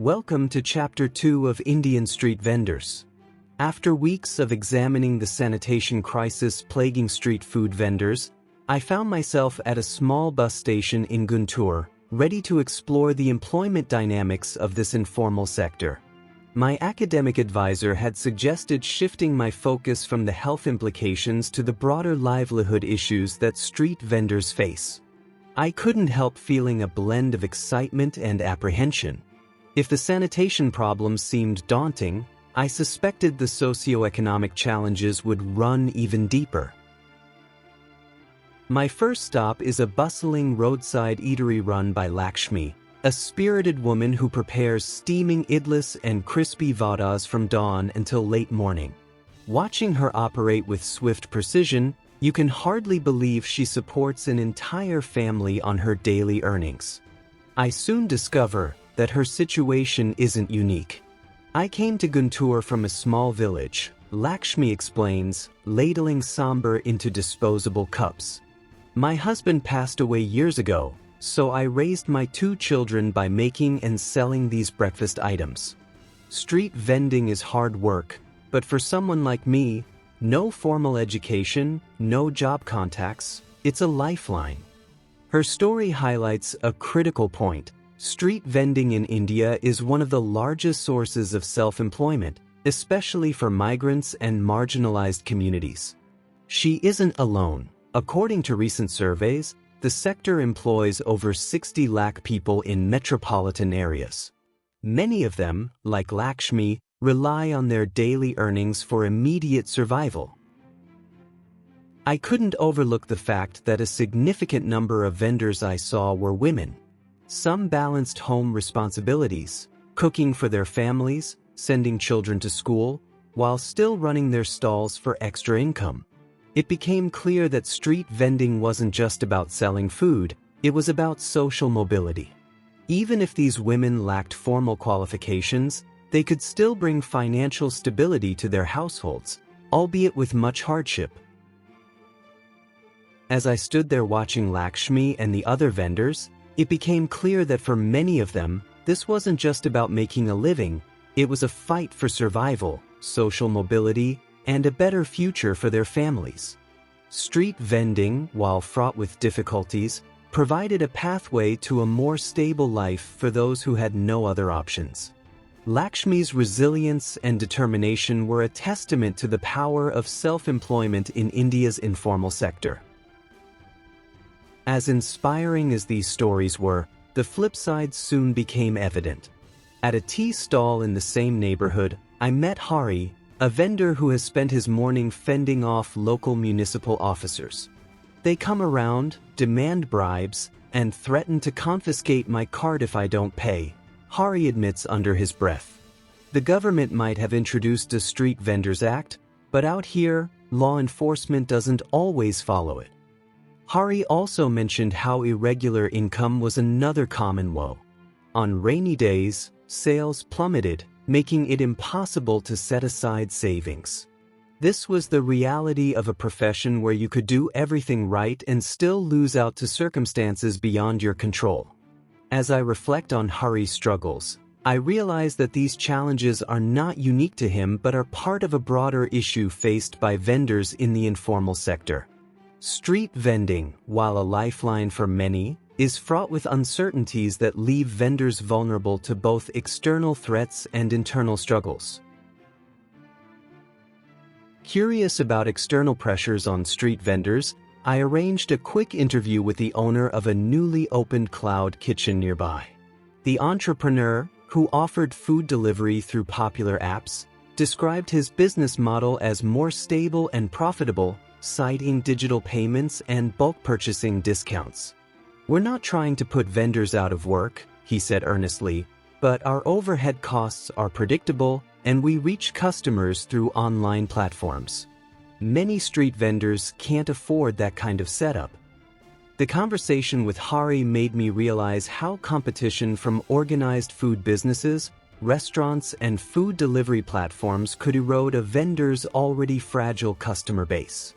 Welcome to Chapter 2 of Indian Street Vendors. After weeks of examining the sanitation crisis plaguing street food vendors, I found myself at a small bus station in Guntur, ready to explore the employment dynamics of this informal sector. My academic advisor had suggested shifting my focus from the health implications to the broader livelihood issues that street vendors face. I couldn't help feeling a blend of excitement and apprehension. If the sanitation problems seemed daunting, I suspected the socioeconomic challenges would run even deeper. My first stop is a bustling roadside eatery run by Lakshmi, a spirited woman who prepares steaming idlis and crispy vadas from dawn until late morning. Watching her operate with swift precision, you can hardly believe she supports an entire family on her daily earnings. I soon discover that her situation isn't unique. I came to Guntur from a small village, Lakshmi explains, ladling sambar into disposable cups. My husband passed away years ago, so I raised my 2 children by making and selling these breakfast items. Street vending is hard work, but for someone like me, no formal education, no job contacts, it's a lifeline. Her story highlights a critical point. Street vending in India is one of the largest sources of self-employment, especially for migrants and marginalized communities. She isn't alone. According to recent surveys, the sector employs over 60 lakh people in metropolitan areas. Many of them, like Lakshmi, rely on their daily earnings for immediate survival. I couldn't overlook the fact that a significant number of vendors I saw were women. Some balanced home responsibilities, cooking for their families, sending children to school, while still running their stalls for extra income. It became clear that street vending wasn't just about selling food, it was about social mobility. Even if these women lacked formal qualifications, they could still bring financial stability to their households, albeit with much hardship. As I stood there watching Lakshmi and the other vendors, it became clear that for many of them, this wasn't just about making a living, it was a fight for survival, social mobility, and a better future for their families. Street vending, while fraught with difficulties, provided a pathway to a more stable life for those who had no other options. Lakshmi's resilience and determination were a testament to the power of self-employment in India's informal sector. As inspiring as these stories were, the flip side soon became evident. At a tea stall in the same neighborhood, I met Hari, a vendor who has spent his morning fending off local municipal officers. They come around, demand bribes, and threaten to confiscate my cart if I don't pay, Hari admits under his breath. The government might have introduced a Street Vendors Act, but out here, law enforcement doesn't always follow it. Hari also mentioned how irregular income was another common woe. On rainy days, sales plummeted, making it impossible to set aside savings. This was the reality of a profession where you could do everything right and still lose out to circumstances beyond your control. As I reflect on Hari's struggles, I realize that these challenges are not unique to him but are part of a broader issue faced by vendors in the informal sector. Street vending, while a lifeline for many, is fraught with uncertainties that leave vendors vulnerable to both external threats and internal struggles. Curious about external pressures on street vendors, I arranged a quick interview with the owner of a newly opened cloud kitchen nearby. The entrepreneur, who offered food delivery through popular apps, described his business model as more stable and profitable, citing digital payments and bulk purchasing discounts. "We're not trying to put vendors out of work," he said earnestly, "but our overhead costs are predictable and we reach customers through online platforms. Many street vendors can't afford that kind of setup." The conversation with Hari made me realize how competition from organized food businesses, restaurants, and food delivery platforms could erode a vendor's already fragile customer base.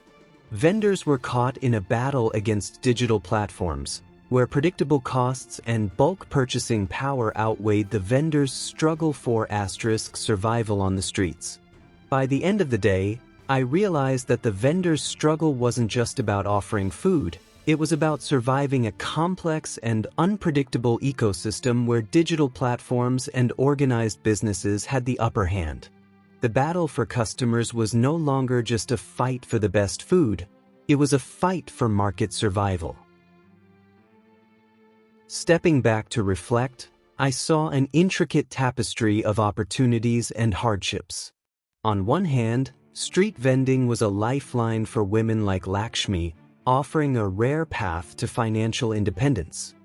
Vendors were caught in a battle against digital platforms, where predictable costs and bulk purchasing power outweighed the vendors' struggle for survival on the streets. By the end of the day, I realized that the vendors' struggle wasn't just about offering food, it was about surviving a complex and unpredictable ecosystem where digital platforms and organized businesses had the upper hand. The battle for customers was no longer just a fight for the best food, it was a fight for market survival. Stepping back to reflect, I saw an intricate tapestry of opportunities and hardships. On one hand, street vending was a lifeline for women like Lakshmi, offering a rare path to financial independence.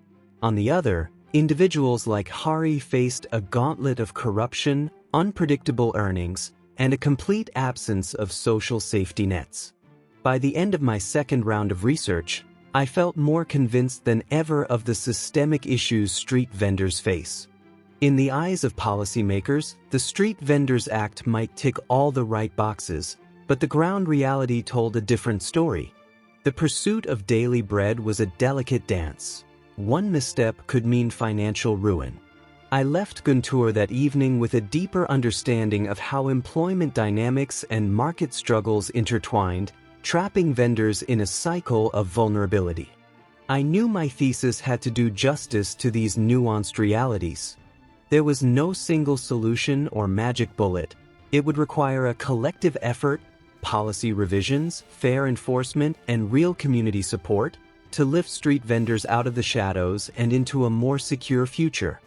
On the other, individuals like Hari faced a gauntlet of corruption, unpredictable earnings, and a complete absence of social safety nets. By the end of my second round of research, I felt more convinced than ever of the systemic issues street vendors face. In the eyes of policymakers, the Street Vendors Act might tick all the right boxes, but the ground reality told a different story. The pursuit of daily bread was a delicate dance. One misstep could mean financial ruin. I left Guntur that evening with a deeper understanding of how employment dynamics and market struggles intertwined, trapping vendors in a cycle of vulnerability. I knew my thesis had to do justice to these nuanced realities. There was no single solution or magic bullet. It would require a collective effort, policy revisions, fair enforcement, and real community support to lift street vendors out of the shadows and into a more secure future.